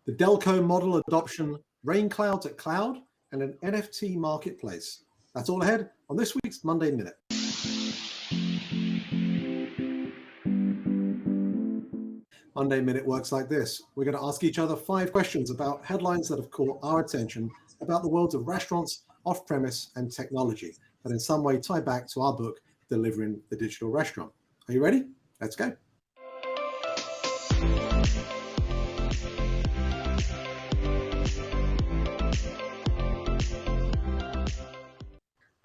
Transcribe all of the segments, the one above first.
the Delco model adoption, rain clouds at cloud, and an NFT marketplace. That's all ahead on this week's Monday Minute. Monday Minute works like this. We're going to ask each other 5 questions about headlines that have caught our attention about the worlds of restaurants, off-premise, and technology that in some way tie back to our book, Delivering the Digital Restaurant. Are you ready? Let's go.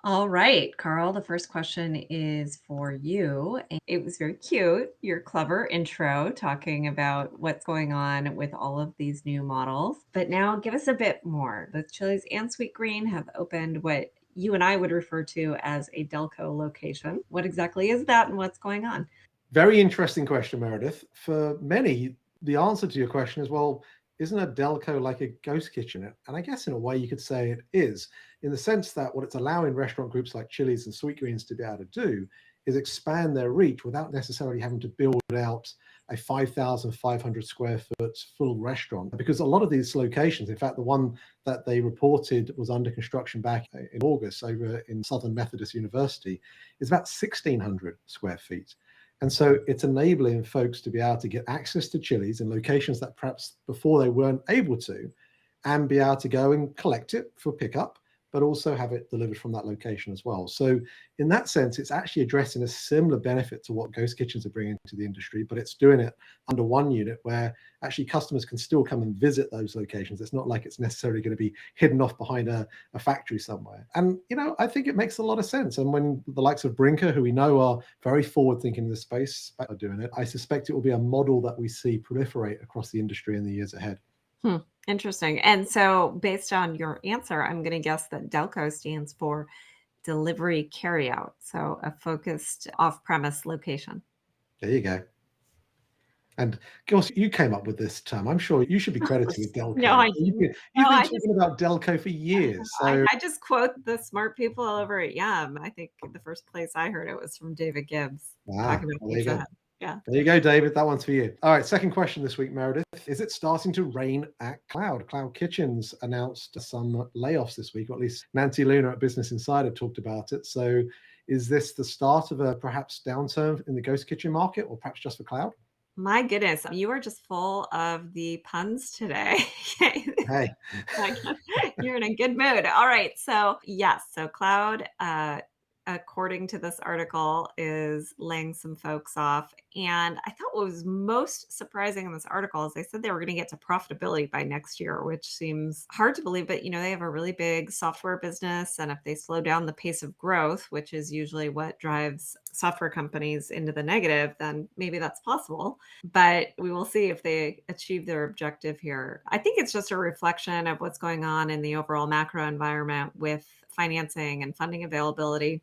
All right, Carl, the first question is for you. It was very cute, your clever intro talking about what's going on with all of these new models. But now give us a bit more. Both Chili's and Sweet Green have opened what you and I would refer to as a Delco location. What exactly is that and what's going on? Very interesting question, Meredith. For many, the answer to your question is, well, isn't a Delco like a ghost kitchen? And I guess in a way you could say it is, in the sense that what it's allowing restaurant groups like Chili's and Sweet Greens to be able to do is expand their reach without necessarily having to build out a 5,500 square foot full restaurant. Because a lot of these locations, in fact, the one that they reported was under construction back in August over in Southern Methodist University, is about 1,600 square feet. And so it's enabling folks to be able to get access to Chili's in locations that perhaps before they weren't able to, and be able to go and collect it for pickup, but also have it delivered from that location as well. So in that sense, it's actually addressing a similar benefit to what ghost kitchens are bringing to the industry, but it's doing it under one unit where actually customers can still come and visit those locations. It's not like it's necessarily going to be hidden off behind a factory somewhere. And, you know, I think it makes a lot of sense. And when the likes of Brinker, who we know are very forward thinking in this space, are doing it, I suspect it will be a model that we see proliferate across the industry in the years ahead. Interesting. And so based on your answer, I'm going to guess that Delco stands for delivery carryout. So a focused off-premise location. There you go. And of course, you came up with this term. I'm sure you should be credited with Delco. No, I You've didn't. been talking about Delco for years. So I just quote the smart people over at Yum. I think the first place I heard it was from David Gibbs talking about Pizza Hut. Yeah. There you go, David. That one's for you. All right, second question this week, Meredith. Is it starting to rain at Cloud? Cloud Kitchens announced some layoffs this week, or at least Nancy Luna at Business Insider talked about it. So is this the start of a perhaps downturn in the ghost kitchen market, or perhaps just for Cloud? My goodness, you are just full of the puns today. Hey. You're in a good mood. All right. So yes, so Cloud, according to this article, is laying some folks off. And I thought what was most surprising in this article is they said they were going to get to profitability by next year, which seems hard to believe. But, you know, they have a really big software business. And if they slow down the pace of growth, which is usually what drives software companies into the negative, then maybe that's possible. But we will see if they achieve their objective here. I think it's just a reflection of what's going on in the overall macro environment with financing and funding availability.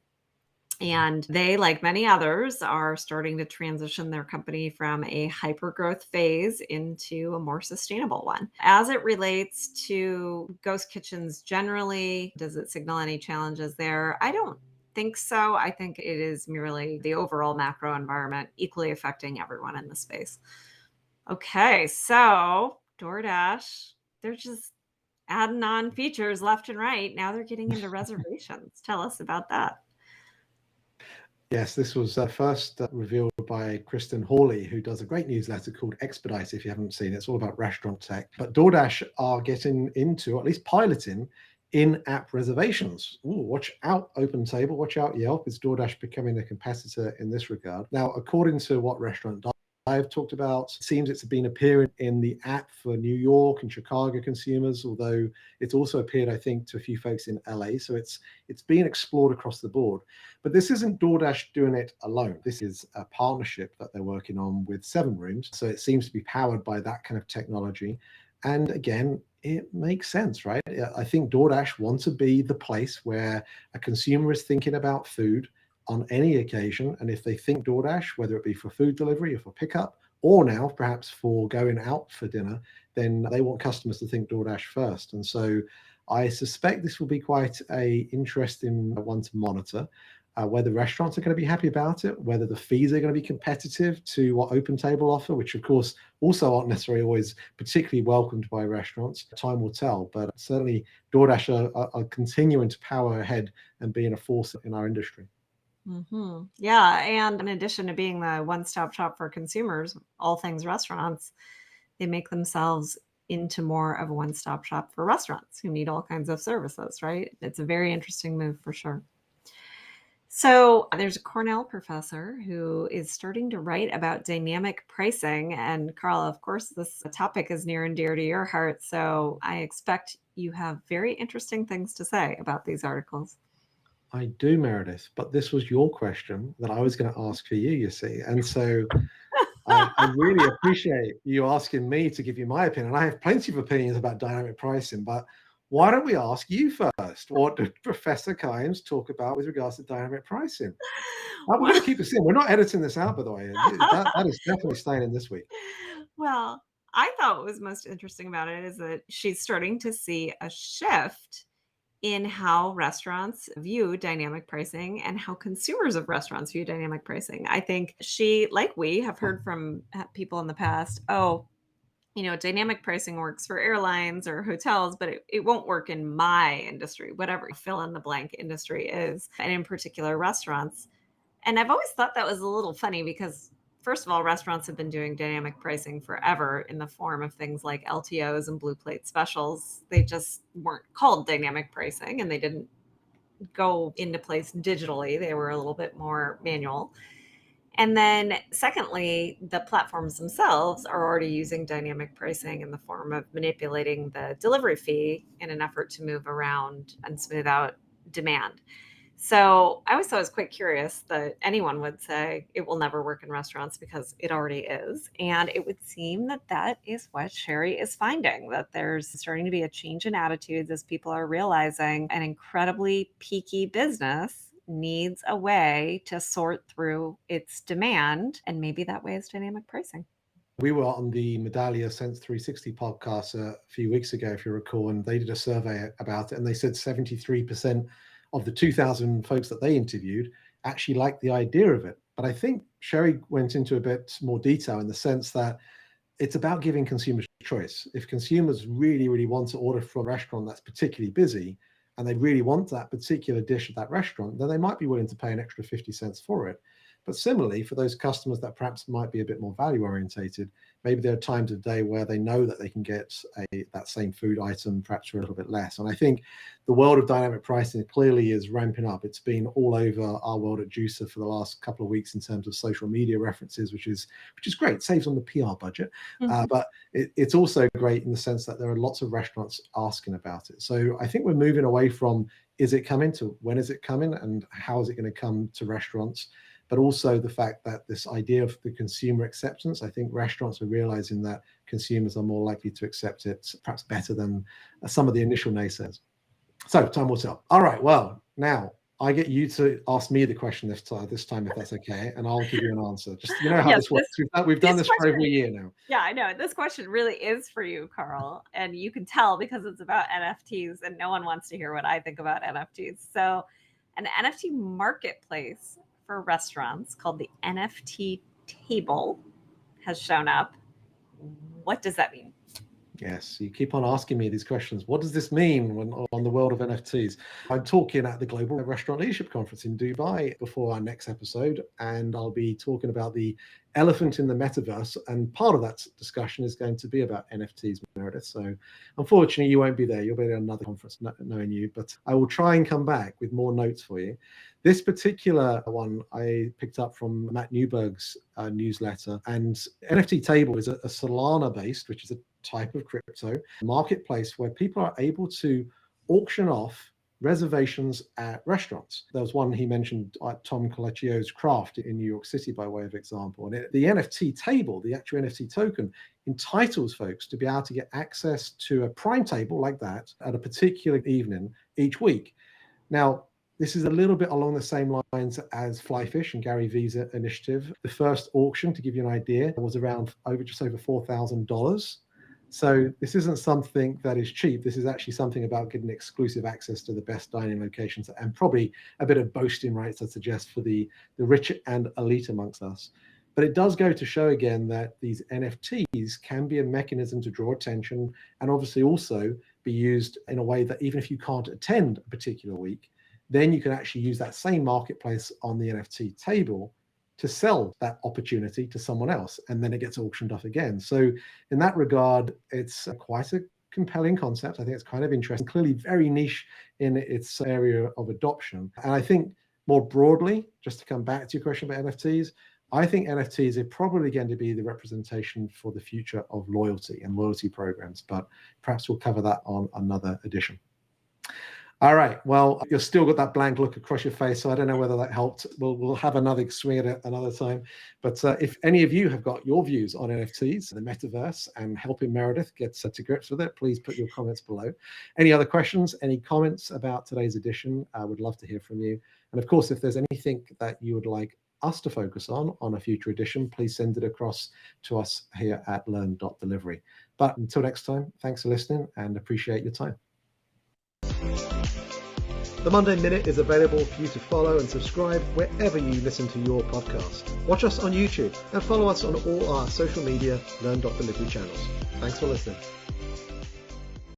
And they, like many others, are starting to transition their company from a hyper-growth phase into a more sustainable one. As it relates to ghost kitchens generally, does it signal any challenges there? I don't think so. I think it is merely the overall macro environment equally affecting everyone in the space. Okay, so Doordash, they're just adding on features left and right. Now they're getting into reservations. Tell us about that. Yes, this was first revealed by Kristen Hawley, who does a great newsletter called Expedite, if you haven't seen it. It's all about restaurant tech. But DoorDash are getting into, or at least piloting, in-app reservations. Ooh, watch out, OpenTable. Watch out, Yelp. Is DoorDash becoming a competitor in this regard? Now, according to what Restaurant I've talked about, it seems it's been appearing in the app for New York and Chicago consumers, although it's also appeared, I think, to a few folks in LA. So it's being explored across the board. But this isn't DoorDash doing it alone. This is a partnership that they're working on with 7 Rooms. So it seems to be powered by that kind of technology. And again, it makes sense, right? I think DoorDash wants to be the place where a consumer is thinking about food on any occasion. And if they think DoorDash, whether it be for food delivery or for pickup, or now perhaps for going out for dinner, then they want customers to think DoorDash first. And so I suspect this will be quite an interesting one to monitor. whether restaurants are going to be happy about it, whether the fees are going to be competitive to what OpenTable offer, which of course also aren't necessarily always particularly welcomed by restaurants. Time will tell, but certainly DoorDash are continuing to power ahead and being a force in our industry. Yeah. And in addition to being the one-stop shop for consumers, all things restaurants, they make themselves into more of a one-stop shop for restaurants who need all kinds of services, right? It's a very interesting move for sure. So there's a Cornell professor who is starting to write about dynamic pricing. And Carl, of course, this topic is near and dear to your heart. So I expect you have very interesting things to say about these articles. I do, Meredith, but this was your question that I was going to ask for you, you see. And so I really appreciate you asking me to give you my opinion. I have plenty of opinions about dynamic pricing, but why don't we ask you first? What did Professor Kimes talk about with regards to dynamic pricing? We're going to keep this in. We're not editing this out, by the way. That is definitely staying in this week. Well, I thought what was most interesting about it is that she's starting to see a shift in how restaurants view dynamic pricing and how consumers of restaurants view dynamic pricing. I think she, like we have heard from people in the past, oh, dynamic pricing works for airlines or hotels, but it won't work in my industry, whatever fill in the blank industry is, and in particular restaurants. And I've always thought that was a little funny because, first of all, restaurants have been doing dynamic pricing forever in the form of things like LTOs and blue plate specials. They just weren't called dynamic pricing and they didn't go into place digitally. They were a little bit more manual. And then, secondly, the platforms themselves are already using dynamic pricing in the form of manipulating the delivery fee in an effort to move around and smooth out demand. So I always thought it was quite curious that anyone would say it will never work in restaurants because it already is. And it would seem that that is what Sherry is finding, that there's starting to be a change in attitudes as people are realizing an incredibly peaky business needs a way to sort through its demand. And maybe that way is dynamic pricing. We were on the Medallia Sense 360 podcast a few weeks ago, if you recall, and they did a survey about it, and they said 73% of the 2,000 folks that they interviewed actually liked the idea of it. But I think Sherry went into a bit more detail in the sense that it's about giving consumers choice. If consumers really, really want to order from a restaurant that's particularly busy, and they really want that particular dish at that restaurant, then they might be willing to pay an extra 50 cents for it. But similarly, for those customers that perhaps might be a bit more value orientated, maybe there are times of day where they know that they can get that same food item perhaps for a little bit less. And I think the world of dynamic pricing clearly is ramping up. It's been all over our world at Juicer for the last couple of weeks in terms of social media references, which is great. It saves on the PR budget. But it's also great in the sense that there are lots of restaurants asking about it. So I think we're moving away from is it coming to when is it coming and how is it going to come to restaurants? But also the fact that this idea of the consumer acceptance, I think restaurants are realizing that consumers are more likely to accept it perhaps better than some of the initial naysayers. So time will tell. All right, well, now I get you to ask me the question this time, if that's okay, and I'll give you an answer. Just how Yes, this works. We've done this for over a year now. Yeah, I know. This question really is for you, Carl. And you can tell because it's about NFTs and no one wants to hear what I think about NFTs. So an NFT marketplace for restaurants called the NFT Table has shown up. What does that mean? Yes, you keep on asking me these questions. What does this mean when on the world of NFTs? I'm talking at the Global Restaurant Leadership Conference in Dubai before our next episode, and I'll be talking about the elephant in the metaverse. And part of that discussion is going to be about NFTs, Meredith. So unfortunately, you won't be there. You'll be at another conference, knowing you, but I will try and come back with more notes for you. This particular one I picked up from Matt Newberg's newsletter, and NFT Table is a Solana-based, which is a type of crypto marketplace where people are able to auction off reservations at restaurants. There was one he mentioned, Tom Colicchio's Craft in New York City, by way of example. And the NFT table, the actual NFT token, entitles folks to be able to get access to a prime table like that at a particular evening each week. Now, this is a little bit along the same lines as Flyfish and Gary Vee's initiative. The first auction, to give you an idea, was around just over $4,000. So this isn't something that is cheap. This is actually something about getting exclusive access to the best dining locations and probably a bit of boasting rights, I suggest, for the rich and elite amongst us. But it does go to show again that these NFTs can be a mechanism to draw attention and obviously also be used in a way that even if you can't attend a particular week, then you can actually use that same marketplace on the NFT table to sell that opportunity to someone else, and then it gets auctioned off again. So in that regard, it's quite a compelling concept. I think it's kind of interesting, clearly very niche in its area of adoption. And I think more broadly, just to come back to your question about NFTs, I think NFTs are probably going to be the representation for the future of loyalty and loyalty programs, but perhaps we'll cover that on another edition. All right. Well, you've still got that blank look across your face, so I don't know whether that helped. We'll have another swing at it another time. But if any of you have got your views on NFTs, the metaverse, and helping Meredith get to grips with it, please put your comments below. Any other questions, any comments about today's edition? I would love to hear from you. And of course, if there's anything that you would like us to focus on a future edition, please send it across to us here at learn.delivery. But until next time, thanks for listening and appreciate your time. The Monday Minute is available for you to follow and subscribe wherever you listen to your podcast. Watch us on YouTube and follow us on all our social media Learn.Delivery channels. Thanks for listening.